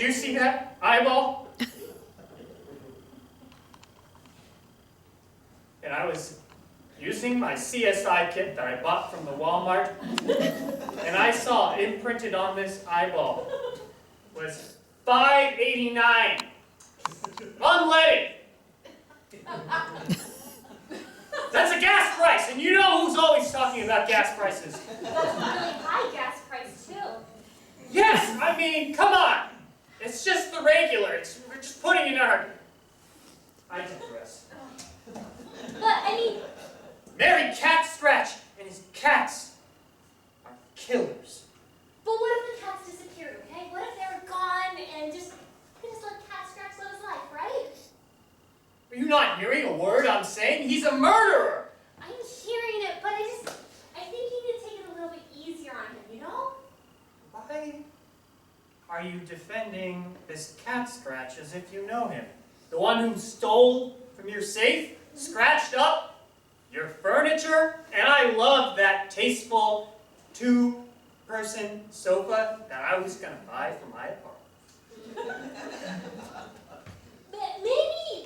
you see that eyeball? And I was using my CSI kit that I bought from the Walmart, and I saw imprinted on this eyeball was $5.89, unleaded. That's a gas price, and you know who's always talking about gas prices. That's a really high gas price, too. Yes, I mean, come on. It's just the regular. We're just putting it in our... I digress. But, I mean... Mary Cat Scratch and his cats are killers. But what if the cats disappeared, okay? What if they were gone and just... We could just let Cat Scratch live his life, right? Are you not hearing a word I'm saying? He's a murderer! I'm hearing it, but I think you need to take it a little bit easier on him, you know? Why are you defending this Cat Scratch as if you know him? The one who stole from your safe, scratched up your furniture, and I love that tasteful two-person sofa that I was going to buy for my apartment.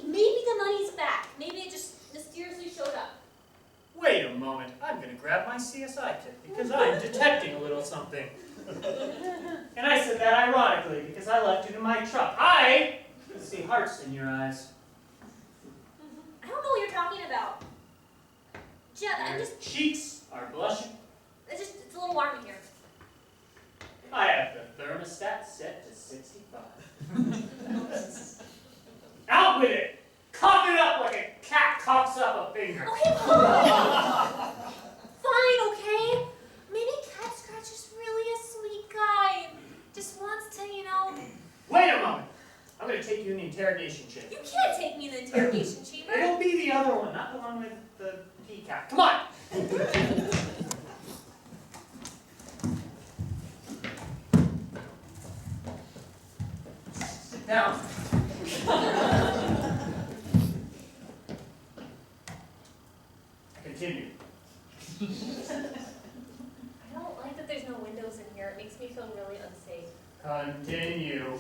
Maybe the money's back. Maybe it just mysteriously showed up. Wait a moment. I'm going to grab my CSI kit because I'm detecting a little something. And I said that ironically because I left it in my truck. I can see hearts in your eyes. I don't know what you're talking about. Jeff, Your cheeks are blushing. It's a little warm in here. I have the thermostat set to 65. Out with it! Cough it up like a cat coughs up a finger. Okay, fine. Fine, okay? Maybe Cat Scratch is really a sweet guy. Just wants to, you know... Wait a moment. I'm going to take you in the interrogation chamber. You can't take me in the interrogation chamber. It'll be the other one, not the one with the peacock. Come on! Sit down. Continue. I don't like that there's no windows in here. It makes me feel really unsafe. Continue.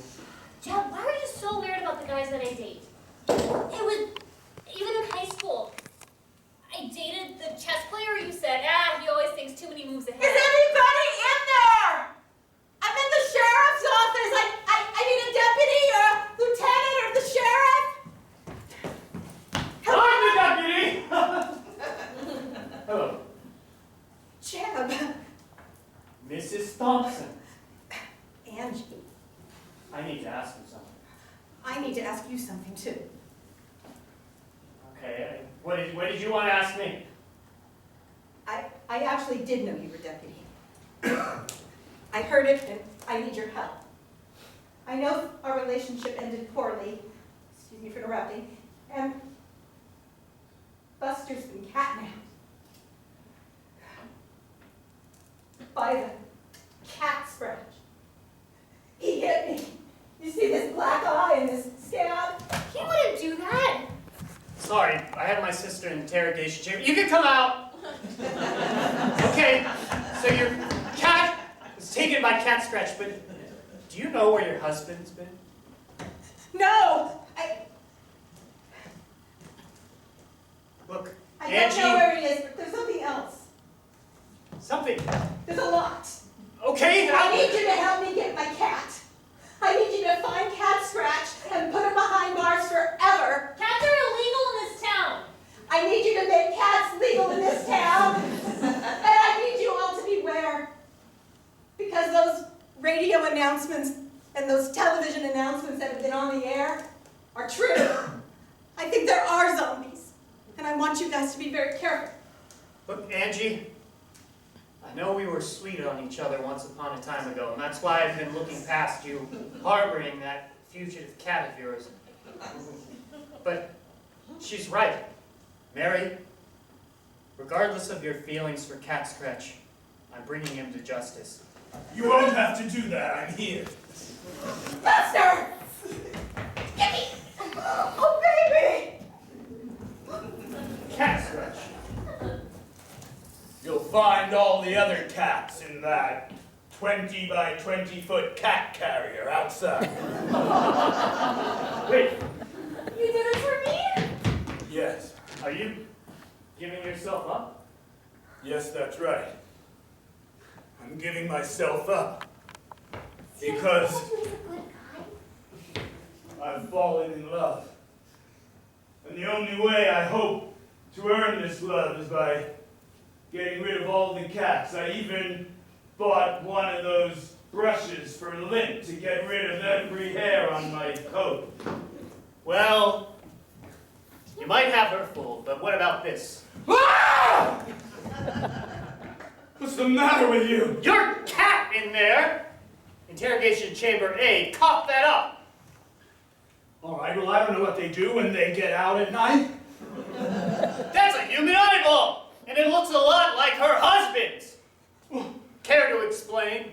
Chad, why are you so weird about the guys that I date? It was, even in high school, I dated the chess player you said, he always thinks too many moves ahead. Is anybody in there? I'm in the sheriff's office. I need a deputy or a lieutenant or the sheriff. Hello? I'm the deputy! Hello. Jeb. Mrs. Thompson. Angie. I need to ask you something. I need to ask you something too. Okay, what did you want to ask me? I actually did know you were deputy. I heard it and I need your help. I know our relationship ended poorly, excuse me for interrupting, and Buster's been catnapped by the Cat Scratch. He hit me. You see this black eye and this scab? He wouldn't do that. Sorry, I have my sister in the interrogation chamber. You can come out! Okay, so your cat was taken by Cat Scratch, but do you know where your husband's been? No! Look, I Angie... don't know where he is, but there's something else. Something. There's a lot. Okay, I need you to help me get my cat. I need you to find Cat Scratch and put him behind bars forever. Cats are illegal in this town. I need you to make cats legal in this town. And I need you all to beware. Because those radio announcements and those television announcements that have been on the air are true. I think there are zombies. And I want you guys to be very careful. Look, Angie, I know we were sweet on each other once upon a time ago, and that's why I've been looking past you, harboring that fugitive cat of yours. But she's right. Mary, regardless of your feelings for Cat Scratch, I'm bringing him to justice. You won't have to do that, I'm here. Buster! Get me! Oh, baby! Cat Scratch. You'll find all the other cats in that 20 by 20 foot cat carrier outside. Wait, You did it for me? Yes. are you giving yourself up? Yes, that's right. I'm giving myself up. See, I Because told you he was a good guy. I've fallen in love. And the only way I hope to earn this love is by getting rid of all the cats. I even bought one of those brushes for lint to get rid of every hair on my coat. Well, you might have her fooled, but what about this? Ah! What's the matter with you? Your cat in there! Interrogation chamber A, cough that up! All right, well, I don't know what they do when they get out at night. That's a human eyeball! And it looks a lot like her husband's! Care to explain?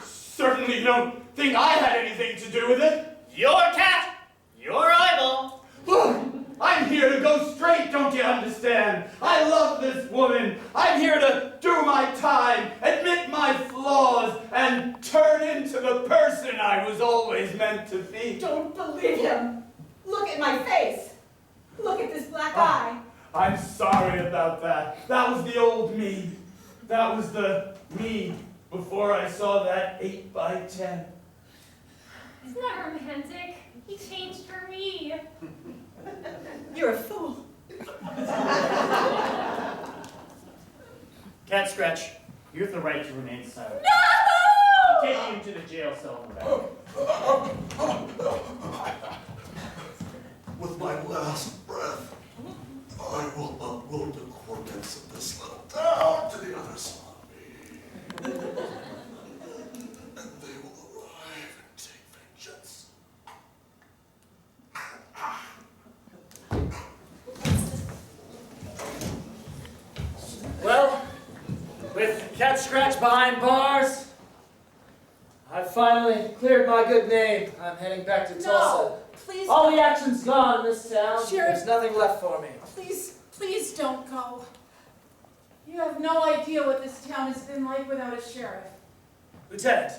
Certainly you don't think I had anything to do with it. Your cat, your eyeball. Look, I'm here to go straight, don't you understand? I love this woman. I'm here to do my time, admit my flaws, and turn into the person I was always meant to be. Don't believe him. Look at my face. Look at this black eye. I'm sorry about that. That was the old me. That was the me before I saw that 8 by 10. Isn't that romantic? He changed for me. You're a fool. Cat Scratch, you have the right to remain silent. No! I'll take you to the jail cell in the back. With my last breath, I will upload the coordinates of this little town to the other side. And they will arrive and take vengeance. Well, with Cat Scratch behind bars, I've finally cleared my good name. I'm heading back to Tulsa. No, please, All the action's gone in this town. Sheriff. There's nothing left for me. please don't go. You have no idea what this town has been like without a sheriff. Lieutenant,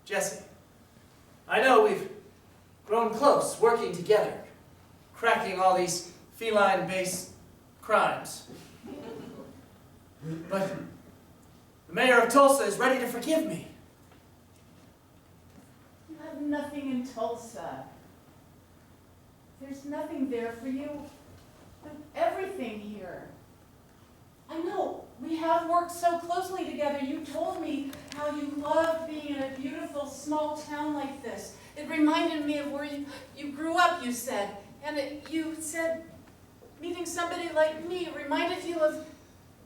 Jesse, I know we've grown close, working together, cracking all these feline-based crimes. But the mayor of Tulsa is ready to forgive me. You have nothing in Tulsa. There's nothing there for you, but everything here. I know, we have worked so closely together. You told me how you loved being in a beautiful small town like this. It reminded me of where you grew up, you said. And you said meeting somebody like me reminded you of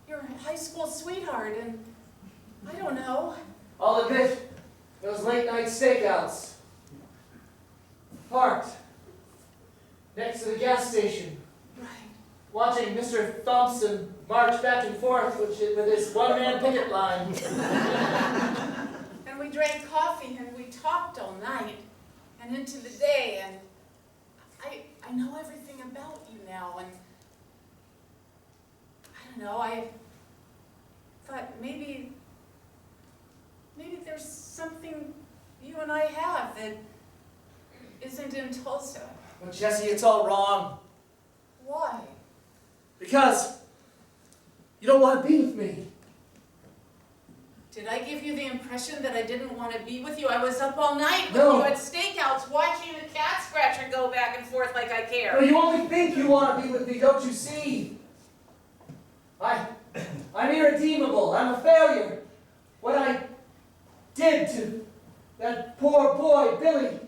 your high school sweetheart, and I don't know. I'll admit, those late-night stakeouts. Parked next to the gas station, Right. watching Mr. Thompson march back and forth with his one-man picket line. And we drank coffee and we talked all night and into the day, and I know everything about you now, and I don't know, I thought maybe there's something you and I have that isn't in Tulsa. But Jesse, it's all wrong. Why? Because you don't want to be with me. Did I give you the impression that I didn't want to be with you? I was up all night with No. you at stakeouts watching the cat scratcher go back and forth like I care. No, you only think you want to be with me, don't you see? I'm irredeemable. I'm a failure. What I did to that poor boy, Billy,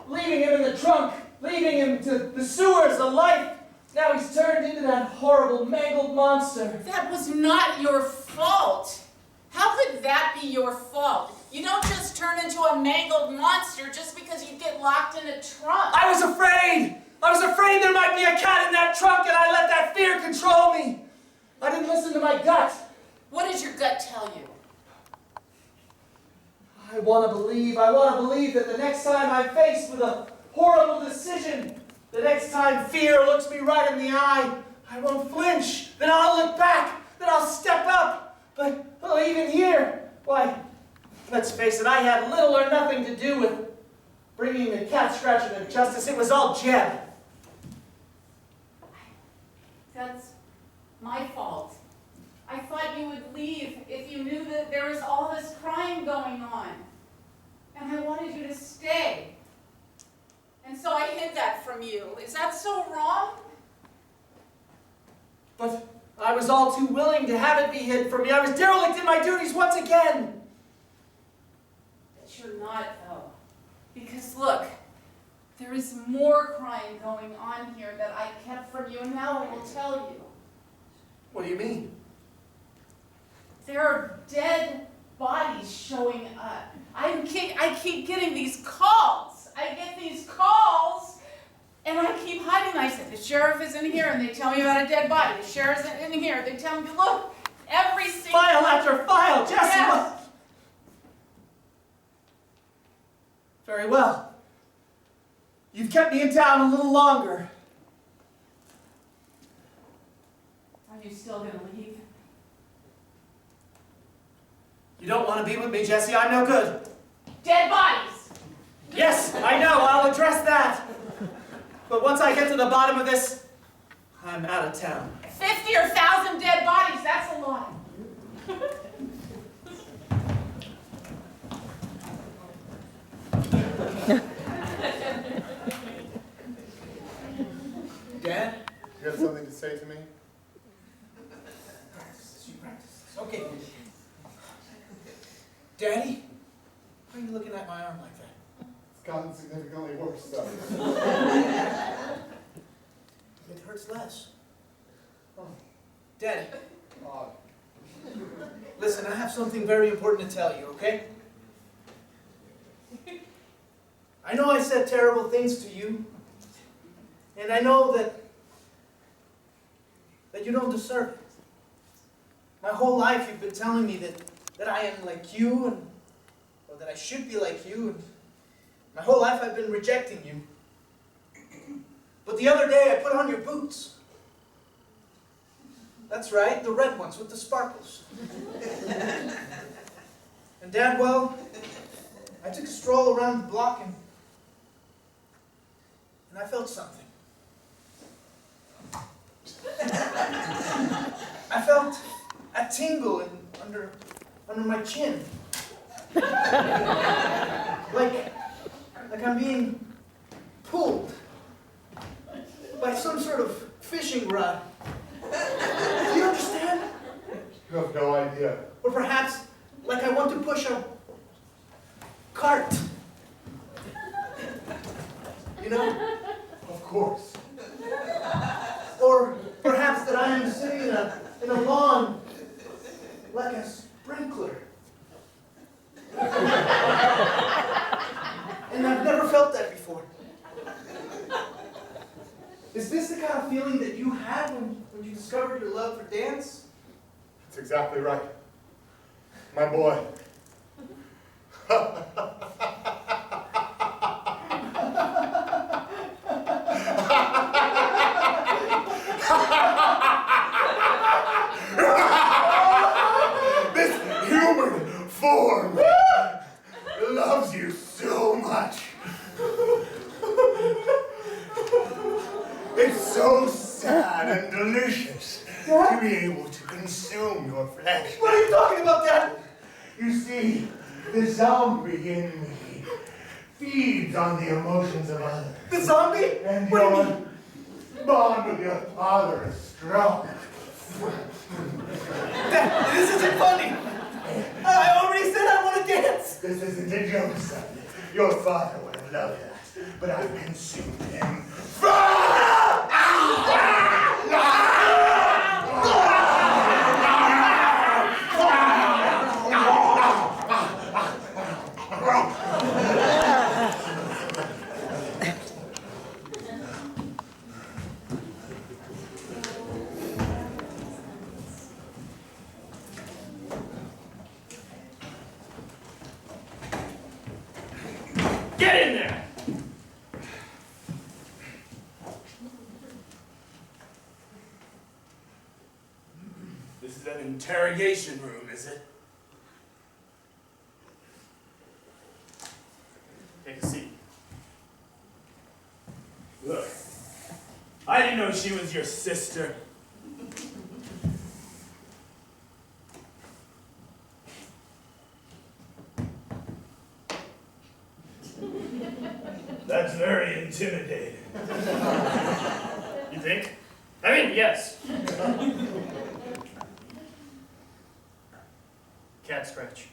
leaving him in the trunk, leaving him to the sewers, the life. Now he's turned into that horrible, mangled monster. That was not your fault. How could that be your fault? You don't just turn into a mangled monster just because you get locked in a trunk. I was afraid. I was afraid there might be a cat in that trunk, and I let that fear control me. I didn't listen to my gut. What does your gut tell you? I want to believe that the next time I'm faced with a horrible decision, the next time fear looks me right in the eye, I won't flinch. Then I'll look back. Then I'll step up. But, well, even here, why, Let's face it, I had little or nothing to do with bringing the cat scratcher to justice. It was all Jeb. That's my fault. I thought you would leave if you knew that there was all this crime going on. And I wanted you to stay. And so I hid that from you. Is that so wrong? But I was all too willing to have it be hid from me. I was derelict in my duties once again. But you're not, though. Because look, there is more crime going on here that I kept from you, and now I will tell you. What do you mean? There are dead bodies showing up. I keep getting these calls. I get these calls, and I keep hiding. I said, the sheriff is in here, and they tell me about a dead body. The sheriff's in here. They tell me, look, every single... File after file, Jesse! Yes. Very well. You've kept me in town a little longer. Are you still going to leave? You don't want to be with me, Jesse. I'm no good. Dead bodies! Yes, I know. I'll address that. But once I get to the bottom of this, I'm out of town. 50 or 1,000 dead bodies, that's a lot. Dad? You have something to say to me? Practice. Okay. Daddy? Why are you looking at my arm like that? It's gotten significantly worse, though. It hurts less. Daddy, Odd. listen, I have something very important to tell you, okay? I know I said terrible things to you, and I know that you don't deserve it. My whole life you've been telling me that I am like you, or that I should be like you, and my whole life I've been rejecting you. But the other day I put on your boots. That's right, the red ones with the sparkles. And Dad, well, I took a stroll around the block and I felt something. I felt a tingle under my chin. Like I'm being pulled by some sort of fishing rod. Do you understand? You have no idea. Or perhaps, like I want to push a cart. You know? Of course. Or perhaps that I am sitting in a lawn like a sprinkler. And I've never felt that before. Is this the kind of feeling that you had when you discovered your love for dance? That's exactly right. My boy. This human form loves you so much. It's so sad and delicious to be able to consume your flesh. What are you talking about, Dad? You see, the zombie in me feeds on the emotions of others. The zombie? And What do you your mean? bond with your father is strong. Dad, this isn't funny. I already said I want to dance. This isn't a joke, son. Your father would have loved that, but I've consumed him. Get in there! This is an interrogation room, is it? I didn't know she was your sister. That's very intimidating. You think? I mean, yes. Cat scratch.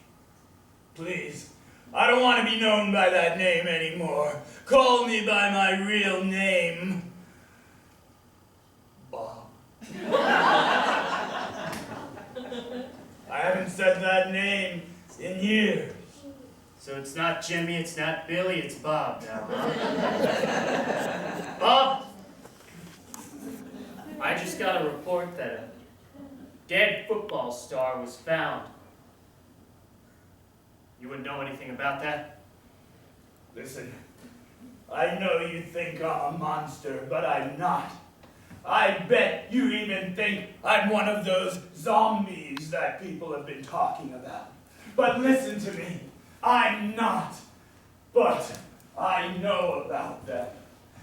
Please, I don't want to be known by that name anymore. Call me by my real name. Bob. I haven't said that name in years. So it's not Jimmy, it's not Billy, it's Bob now, huh? Bob! I just got a report that a dead football star was found. You wouldn't know anything about that? Listen, I know you think I'm a monster, but I'm not. I bet you even think I'm one of those zombies that people have been talking about. But listen to me, I'm not. But I know about them.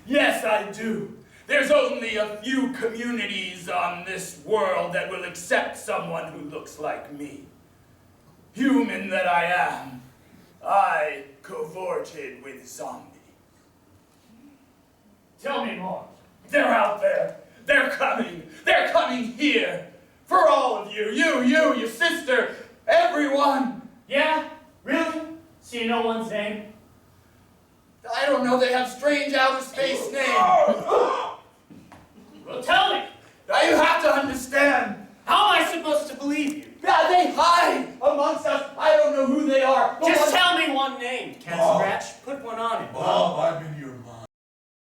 Yes, I do. There's only a few communities on this world that will accept someone who looks like me. Human that I am, I cavorted with zombies. Tell me more. They're out there. They're coming. They're coming here. For all of you. You, your sister, everyone. Yeah? Really? So you know one's name? I don't know. They have strange outer space names. Well, tell me. Now you have to understand. How am I supposed to believe you? Yeah, they hide amongst us. I don't know who they are. Just tell me one name, Cat Bob. Scratch. Put one on it. Bob, I've been